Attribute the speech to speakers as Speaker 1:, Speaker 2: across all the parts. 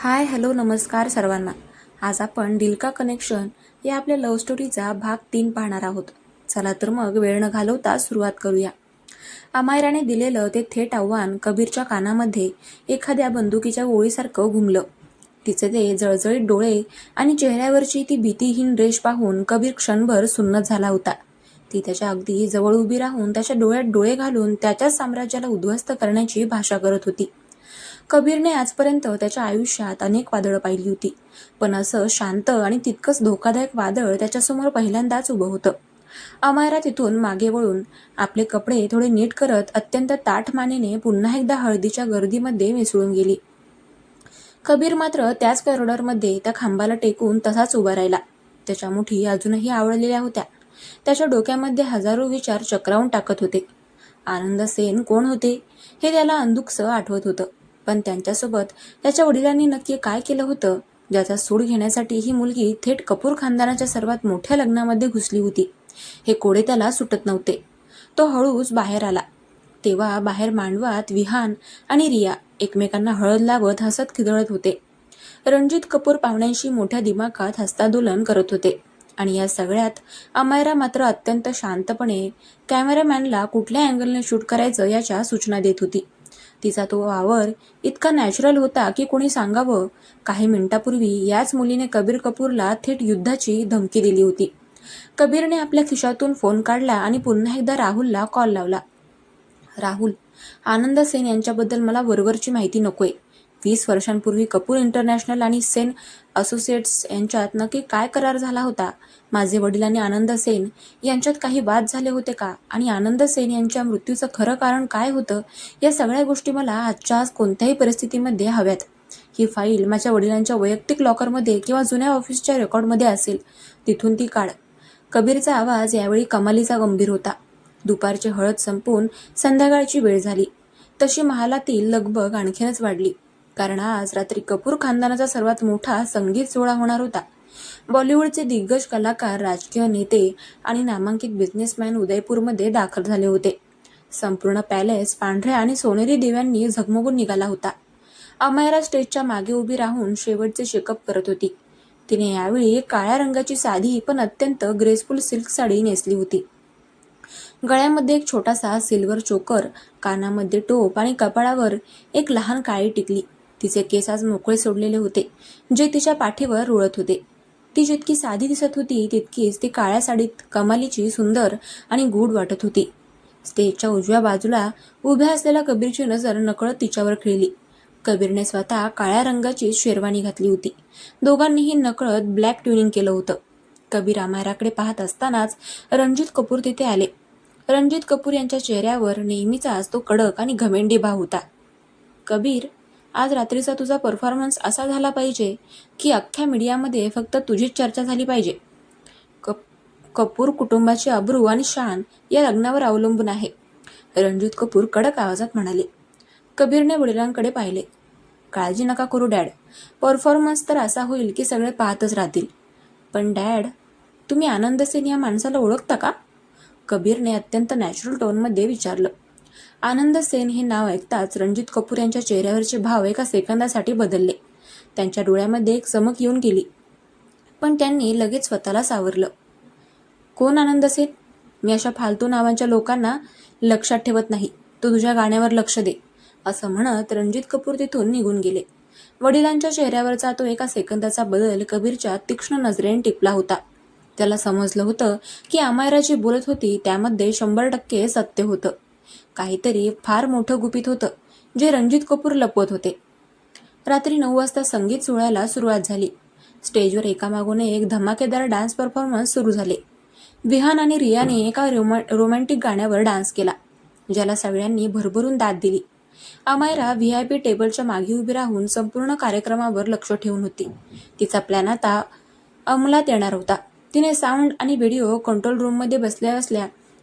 Speaker 1: Hi hello नमस्कार सर्वांना. आज आपण दिल का कनेक्शन या आपल्या लव्ह स्टोरीचा भाग 3 पाहणार आहोत. चला तर मग वेळ न घालवता सुरुवात करूया. अमायराने दिलेलं ते थेट आव्हान कबीरच्या कानामध्ये एखाद्या बंदुकीच्या गोळीसारखं घुमलं. तिचे ते जळजळीत डोळे आणि चेहऱ्यावरची ती भीतीहीन रेष पाहून कबीर क्षणभर सुन्न झाला होता. ती त्याच्या अगदी जवळ उभी राहून त्याच्या डोळ्यात डोळे घालून त्याच्याच साम्राज्याला उद्ध्वस्त करण्याची भाषा करत होती. कबीरने आजपर्यंत त्याच्या आयुष्यात अनेक वादळं पाहिली होती, पण असं शांत आणि तितकंच धोकादायक वादळ त्याच्यासमोर पहिल्यांदाच उभं होतं. अमायरा तिथून मागे वळून आपले कपडे थोडे नीट करत अत्यंत ताठ मानेने पुन्हा एकदा हळदीच्या गर्दीमध्ये मिसळून गेली. कबीर मात्र त्याच कॉरिडॉरमध्ये त्या खांबाला टेकून तसाच उभा राहिला. त्याच्या मुठी अजूनही आवळलेल्या होत्या. त्याच्या डोक्यामध्ये हजारो विचार चक्रावून टाकत होते. आनंद सेन कोण होते हे त्याला अंदुकसं आठवत होतं, पण त्यांच्यासोबत त्याच्या वडिलांनी नक्की काय केलं होतं, ज्याचा सूड घेण्यासाठी ही मुलगी थेट कपूर खानदानाच्या सर्वात मोठ्या लग्नामध्ये घुसली होती, हे कोडे त्याला सुटत नव्हते. तो हळूच बाहेर आला. तेव्हा बाहेर मांडवात विहान आणि रिया एकमेकांना हळद लावत हसत खिदळत होते. रणजित कपूर पाहुण्यांशी मोठ्या दिमाखात हस्तांदोलन करत होते आणि या सगळ्यात अमायरा मात्र अत्यंत शांतपणे कॅमेरामॅनला कुठल्या अँगलने शूट करायचं याच्या सूचना देत होती. तिचा तो वावर इतका नॅचरल होता की कोणी सांगावं, काही मिनिटापूर्वी याच मुलीने कबीर कपूरला थेट युद्धाची धमकी दिली होती. कबीरने आपल्या खिशातून फोन काढला आणि पुन्हा एकदा राहुलला कॉल लावला. राहुल, आनंद सेन यांच्याबद्दल मला वरवरची माहिती नकोय. 20 वर्षांपूर्वी कपूर इंटरनॅशनल आणि सेन असोसिएट्स यांच्यात नक्की काय करार झाला होता? माझे वडील आणि आनंद सेन यांच्यात काही वाद झाले होते का? आणि आनंद सेन यांच्या मृत्यूचं खरं कारण काय होतं? या सगळ्या गोष्टी मला आजच्या आज कोणत्याही परिस्थितीमध्ये हव्यात. ही फाईल माझ्या वडिलांच्या वैयक्तिक लॉकरमध्ये किंवा जुन्या ऑफिसच्या रेकॉर्डमध्ये असेल, तिथून ती काढ. कबीरचा आवाज यावेळी कमालीचा गंभीर होता. दुपारची हळद संपून संध्याकाळची वेळ झाली तशी महालातील लगबग आणखीनच वाढली, कारण आज रात्री कपूर खानदानाचा सर्वात मोठा संगीत सोहळा होणार होता. बॉलिवूडचे दिग्गज कलाकार, राजकीय नेते आणि नामांकित बिझनेसमॅन उदयपूरमध्ये दाखल झाले होते. संपूर्ण पॅलेस पांढऱ्या आणि सोनेरी दिव्यांनी झगमगून निघाला होता. अमायरा स्टेजच्या मागे उभी राहून शेवटचे शेकअप करत होती. तिने यावेळी एक काळ्या रंगाची साधी पण अत्यंत ग्रेसफुल सिल्क साडी नेसली होती. गळ्यामध्ये एक छोटासा सिल्वर चोकर, कानामध्ये टोप आणि कपाळावर एक लहान काळी टिकली. तिचे केस आज मोकळे सोडलेले होते, जे तिच्या पाठीवर रुळत होते. ती जितकी साधी दिसत होती तितकीच ती काळ्या साडीत कमालीची सुंदर आणि गूढ वाटत होती. स्टेजच्या उजव्या बाजूला उभ्या असलेल्या कबीरची नजर नकळत तिच्यावर खिळली. कबीरने स्वतः काळ्या रंगाची शेरवानी घातली होती. दोघांनीही नकळत ब्लॅक ट्युनिंग केलं होतं. कबीर अमायराकडे पाहत असतानाच रणजित कपूर तिथे आले. रणजित कपूर यांच्या चेहऱ्यावर नेहमीचाच तो कडक आणि घमेंडी भाव होता. कबीर, आज रात्रीचा तुझा परफॉर्मन्स असा झाला पाहिजे की अख्ख्या मीडियामध्ये फक्त तुझीच चर्चा झाली पाहिजे. कपूर कुटुंबाची अब्रू आणि शान या लग्नावर अवलंबून आहे, रणजित कपूर कडक आवाजात म्हणाले. कबीरने वडिलांकडे पाहिले. काळजी नका करू डॅड, परफॉर्मन्स तर असा होईल की सगळे पाहतच राहतील. पण डॅड, तुम्ही आनंद सेन या माणसाला ओळखता का? कबीरने अत्यंत नॅचरल टोनमध्ये विचारलं. आनंद सेन हे नाव ऐकताच रणजित कपूर यांच्या चेहऱ्यावरचे भाव एका सेकंदासाठी बदलले. त्यांच्या डोळ्यामध्ये एक चमक येऊन गेली, पण त्यांनी लगेच स्वतःला सावरलं. कोण आनंद सेन? मी अशा फालतू नावांच्या लोकांना लक्षात ठेवत नाही. तू तुझ्या गाण्यावर लक्ष दे, असं म्हणत रणजित कपूर तिथून निघून गेले. वडिलांच्या चेहऱ्यावरचा तो एका सेकंदाचा बदल कबीरच्या तीक्ष्ण नजरेने टिपला होता. त्याला समजलं होतं की अमायरा जी बोलत होती त्यामध्ये 100% सत्य होतं. काहीतरी फार मोठं गुपित होतं जे रणजित कपूर लपवत होते. रात्री 9 वाजता संगीत सोहळ्याला सुरुवात झाली. स्टेजवर एकामागून एक धमाकेदार डान्स परफॉर्मन्स सुरू झाले. विहान आणि रियाने एका रोमॅन्टिक गाण्यावर डान्स केला, ज्याला सगळ्यांनी भरभरून दाद दिली. अमायरा VIP टेबलच्या मागे उभी राहून संपूर्ण कार्यक्रमावर लक्ष ठेवून होती. तिचा प्लॅन आता अंमलात येणार होता. तिने साऊंड आणि व्हिडिओ कंट्रोल रूममध्ये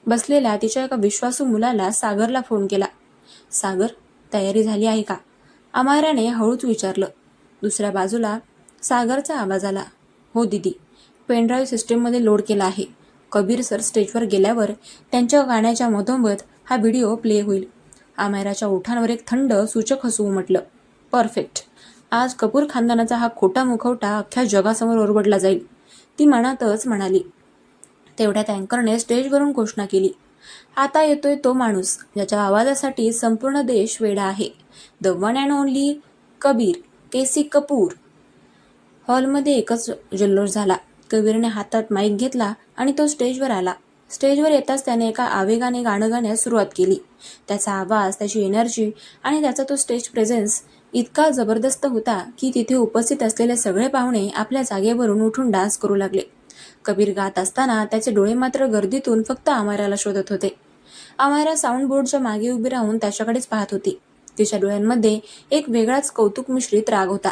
Speaker 1: बसलेल्या तिच्या एका विश्वासू मुलाला, सागरला फोन केला. सागर, तयारी झाली आहे का? अमायराने हळूच विचारलं. दुसऱ्या बाजूला सागरचा आवाज आला. हो दीदी, पेनड्राईव्ह सिस्टीममध्ये लोड केला आहे. कबीर सर स्टेजवर गेल्यावर त्यांच्या गाण्याच्या मधोमध हा व्हिडिओ प्ले होईल. अमायराच्या ओठांवर एक थंड सूचक हसू उमटलं. परफेक्ट. आज कपूर खानदानाचा हा खोटा मुखवटा अख्ख्या जगासमोर ओरबडला जाईल, ती मनातच म्हणाली. तेवढ्यात अँकरने स्टेजवरून घोषणा केली, आता येतोय तो माणूस ज्याच्या आवाजासाठी संपूर्ण देश वेडा आहे. The one and only Kabir KC Kapoor. हॉलमध्ये एकच जल्लोष झाला. कबीरने हातात माईक घेतला आणि तो स्टेजवर आला. स्टेजवर येताच त्याने एका आवेगाने गाणं गाण्यास सुरुवात केली. त्याचा आवाज, त्याची एनर्जी आणि त्याचा तो स्टेज प्रेझेन्स इतका जबरदस्त होता की तिथे उपस्थित असलेले सगळे पाहुणे आपल्या जागेवरून उठून डान्स करू लागले. कबीर गात असताना त्याचे डोळे मात्र गर्दीतून फक्त अमायराला शोधत होते. अमायरा साऊंड बोर्डच्या मागे उभी राहून त्याच्याकडेच पाहत होती. तिच्या डोळ्यांमध्ये एक वेगळाच कौतुक मिश्रित राग होता.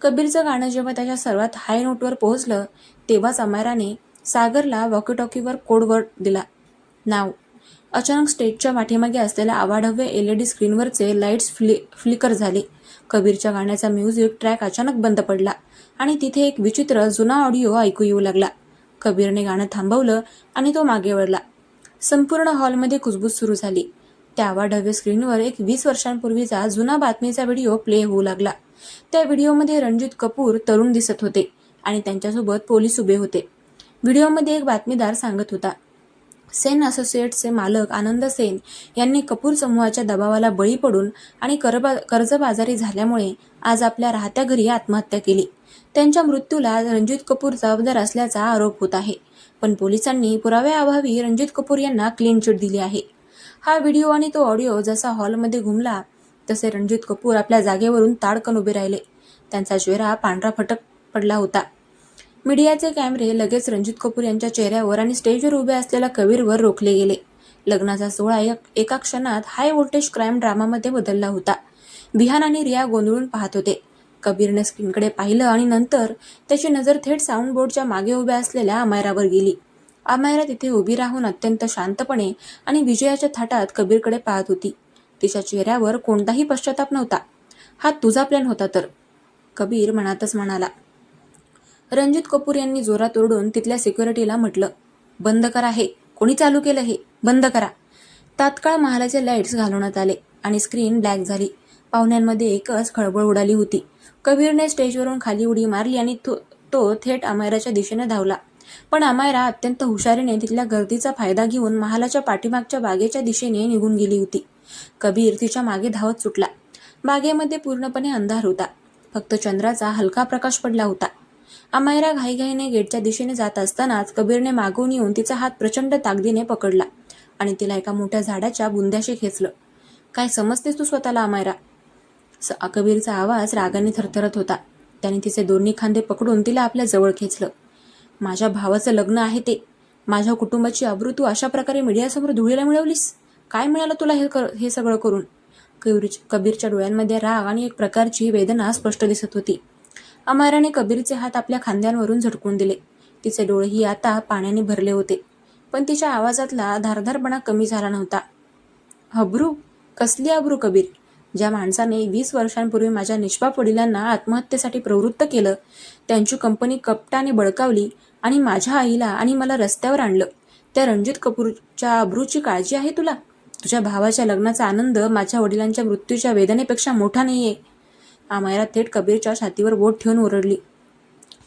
Speaker 1: कबीरचं गाणं जेव्हा त्याच्या सर्वात हाय नोटवर पोहोचलं तेव्हाच अमायराने सागरला वॉकीटॉकीवर कोडवर्ड दिला, नाव. अचानक स्टेजच्या पाठीमागे असलेल्या आवाढव्य LED स्क्रीनवरचे लाईट्स फ्लिकर झाले. कबीरच्या गाण्याचा म्युझिक ट्रॅक अचानक बंद पडला आणि तिथे एक विचित्र जुना ऑडिओ ऐकू येऊ लागला. कबीरने गाणं थांबवलं आणि तो मागे वळला. संपूर्ण हॉलमध्ये कुजबूज सुरू झाली. त्या आवाढव्य स्क्रीनवर एक 20 वर्षांपूर्वीचा जुना बातमीचा व्हिडिओ प्ले होऊ लागला. त्या व्हिडिओमध्ये रणजित कपूर तरुण दिसत होते आणि त्यांच्यासोबत पोलीस उभे होते. व्हिडिओमध्ये एक बातमीदार सांगत होता, सेन असोसिएट्सचे मालक आनंद सेन यांनी कपूर समूहाच्या दबावाला बळी पडून आणि कर्जबाजारी झाल्यामुळे आज आपल्या राहत्या घरी आत्महत्या केली. त्यांच्या मृत्यूला रणजित कपूर जबाबदार असल्याचा आरोप होत आहे, पण पोलिसांनी पुराव्याअभावी रणजित कपूर यांना क्लीन चिट दिली आहे. हा व्हिडिओ आणि तो ऑडिओ जसा हॉलमध्ये घुमला तसे रणजित कपूर आपल्या जागेवरून ताडकन उभे राहिले. त्यांचा चेहरा पांढरा फटक पडला होता. मीडियाचे कॅमेरे लगेच रणजित कपूर यांच्या चेहऱ्यावर आणि स्टेजवर उभे असलेल्या कबीरवर रोखले गेले. लग्नाचा सोहळा एका क्षणात हाय व्होल्टेज क्राईम ड्रामामध्ये बदलला होता. विहान आणि रिया गोंधळून पाहत होते. कबीरने स्क्रीनकडे पाहिलं आणि नंतर त्याची नजर थेट साऊंड बोर्डच्या मागे उभ्या असलेल्या अमायरावर गेली. अमायरा तिथे उभी राहून अत्यंत शांतपणे आणि विजयाच्या थाटात कबीरकडे पाहत होती. तिच्या चेहऱ्यावर कोणताही पश्चाताप नव्हता. हा तुझा प्लॅन होता तर, कबीर मनातच म्हणाला. रणजित कपूर यांनी जोरात ओरडून तिथल्या सिक्युरिटीला म्हटलं, बंद करा हे, कोणी चालू केलं हे, बंद करा. तात्काळ महालाचे लाईट्स घालवण्यात आले आणि स्क्रीन ब्लॅक झाली. पाहुण्यांमध्ये एकच खळबळ उडाली होती. कबीरने स्टेजवरून खाली उडी मारली आणि तो थेट अमायराच्या दिशेने धावला. पण अमायरा अत्यंत हुशारीने तिथल्या गर्दीचा फायदा घेऊन महालाच्या पाठीमागच्या बागेच्या दिशेने निघून गेली होती. कबीर तिच्या मागे धावत सुटला. बागेमध्ये पूर्णपणे अंधार होता. फक्त चंद्राचा हलका प्रकाश पडला होता. अमायरा घाईघाईने गेटच्या दिशेने जात असतानाच कबीरने मागून येऊन तिचा हात प्रचंड ताकदीने पकडला आणि तिला एका मोठ्या झाडाच्या बुंद्याशी खेचलं. काय समजतेस तू स्वतःला अमायरा? कबीरचा आवाज रागाने थरथरत होता. त्याने तिचे दोन्ही खांदे पकडून तिला आपल्या जवळ खेचलं. माझ्या भावाचं लग्न आहे ते, माझ्या कुटुंबाची अब्रू तू अशा प्रकारे मीडियासमोर धुळीला मिळवलीस. काय मिळालं तुला हे सगळं करून? कबीरच्या डोळ्यांमध्ये राग आणि एक प्रकारची वेदना स्पष्ट दिसत होती. अमायराने कबीरचे हात आपल्या खांद्यांवरून झटकून दिले. तिचे डोळेही आता पाण्याने भरले होते, पण तिच्या आवाजातला धारदारपणा कमी झाला नव्हता. अब्रू? कसली अब्रू कबीर? ज्या माणसाने 20 वर्षांपूर्वी माझ्या निष्पाप वडिलांना आत्महत्येसाठी प्रवृत्त केलं, त्यांची कंपनी कपटाने बळकावली आणि माझ्या आईला आणि मला रस्त्यावर आणलं, त्या रणजित कपूरच्या अब्रूची काळजी आहे तुला? तुझ्या भावाच्या लग्नाचा आनंद माझ्या वडिलांच्या मृत्यूच्या वेदनेपेक्षा मोठा नाहीये. अमायरा थेट कबीरच्या छातीवर बोट ठेवून ओरडली.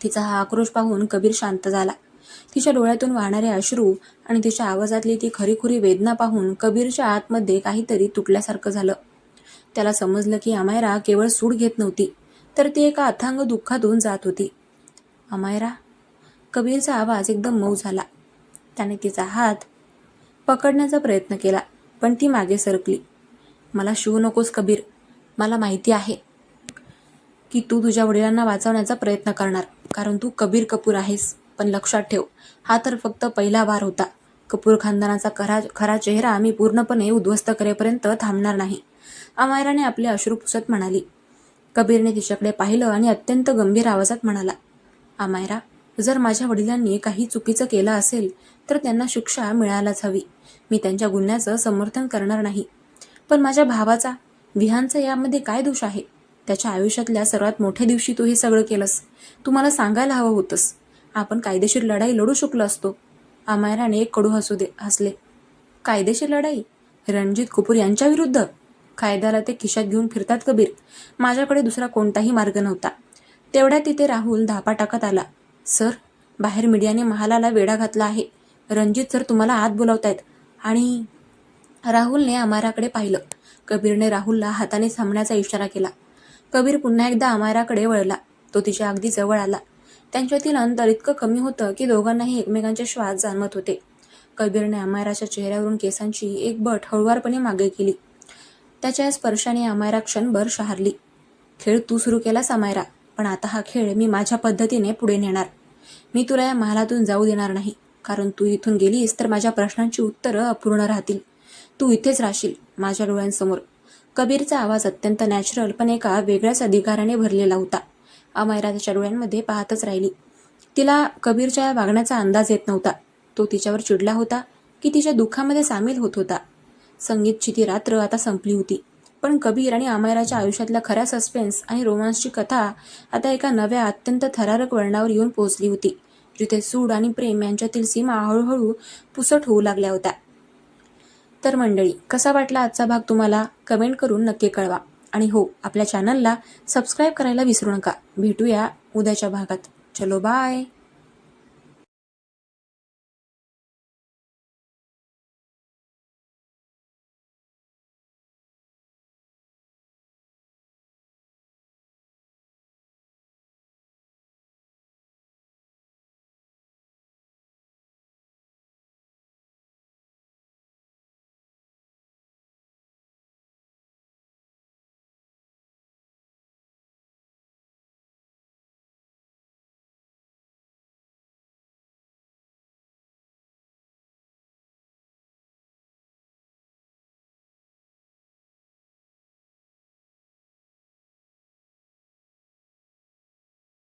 Speaker 1: तिचा हा आक्रोश पाहून कबीर शांत झाला. तिच्या डोळ्यातून वाहणारे अश्रू आणि तिच्या आवाजातली ती खरीखुरी वेदना पाहून कबीरच्या आतमध्ये काहीतरी तुटल्यासारखं झालं. त्याला समजलं की अमायरा केवळ सूड घेत नव्हती, तर ती एका अथांग दुःखातून जात होती. अमायरा? कबीरचा आवाज एकदम मऊ झाला. त्याने तिचा हात पकडण्याचा प्रयत्न केला, पण ती मागे सरकली. मला शिवू नकोस कबीर. मला माहिती आहे की तू तुझ्या वडिलांना वाचवण्याचा प्रयत्न करणार, कारण तू कबीर कपूर आहेस. पण लक्षात ठेव, हा तर फक्त पहिला वार होता. कपूर खानदानाचा खरा चेहरा मी पूर्णपणे उद्ध्वस्त करेपर्यंत थांबणार नाही. अमायराने आपले अश्रू पुसत म्हणाली. कबीरने तिच्याकडे पाहिलं आणि अत्यंत गंभीर आवाजात म्हणाला, अमायरा, जर माझ्या वडिलांनी काही चुकीचं केलं असेल तर त्यांना शिक्षा मिळायलाच हवी. मी त्यांच्या गुन्ह्याचं समर्थन करणार नाही. पण माझ्या भावाचा, विहानचा यामध्ये काय दोष आहे? त्याच्या आयुष्यातल्या सर्वात मोठ्या दिवशी तू हे सगळं केलंस. तू मला सांगायला हवं होतंस. आपण कायदेशीर लढाई लढू शकलो असतो. अमायराने एक कडू हसले. कायदेशीर लढाई? रणजित कपूर यांच्या विरुद्ध? कायद्याला ते खिशात घेऊन फिरतात कबीर. माझ्याकडे दुसरा कोणताही मार्ग नव्हता. तेवढ्यात तिथे राहुल धापा टाकत आला. सर, बाहेर मीडियाने महालाला वेढा घातला आहे. रणजित सर तुम्हाला आत बोलावतायत. आणि राहुलने अमायराकडे पाहिलं. कबीरने राहुलला हाताने थांबण्याचा इशारा केला. कबीर पुन्हा एकदा अमायराकडे वळला. तो तिच्या अगदी जवळ आला. त्यांच्यातील अंतर इतकं कमी होतं की दोघांनाही एकमेकांचे श्वास जाणवत होते. कबीरने अमायराच्या चेहऱ्यावरून केसांची एक बट हळुवारपणे मागे केली. त्याच्या स्पर्शाने अमायरा क्षणभर शहारली. खेळ तू सुरू केलास अमायरा, पण आता हा खेळ मी माझ्या पद्धतीने पुढे नेणार. मी तुला या महालातून जाऊ देणार नाही, कारण तू इथून गेलीस तर माझ्या प्रश्नांची उत्तरं अपूर्ण राहतील. तू इथेच राहशील माझ्या डोळ्यांसमोर. कबीरचा आवाज अत्यंत नॅचरल पण एका वेगळ्याच अधिकाराने भरलेला होता. अमायरा त्याच्या डोळ्यांमध्ये पाहतच राहिली. तिला कबीरच्या या वागण्याचा अंदाज येत नव्हता. तो तिच्यावर चिडला होता की तिच्या दुःखामध्ये सामील होत होता. संगीतची ती रात्र आता संपली होती, पण कबीर आणि अमायराच्या आयुष्यातल्या खऱ्या सस्पेन्स आणि रोमांसची कथा आता एका नव्या अत्यंत थरारक वळणावर येऊन पोहोचली होती, जिथे सूड आणि प्रेम यांच्यातील सीमा हळूहळू पुसट होऊ लागल्या होत्या. तर मंडळी, कसा वाटला आजचा भाग तुम्हाला कमेंट करून नक्की कळवा. आणि हो, आपल्या चॅनलला सबस्क्राईब करायला विसरू नका. भेटूया उद्याच्या भागात. चलो बाय.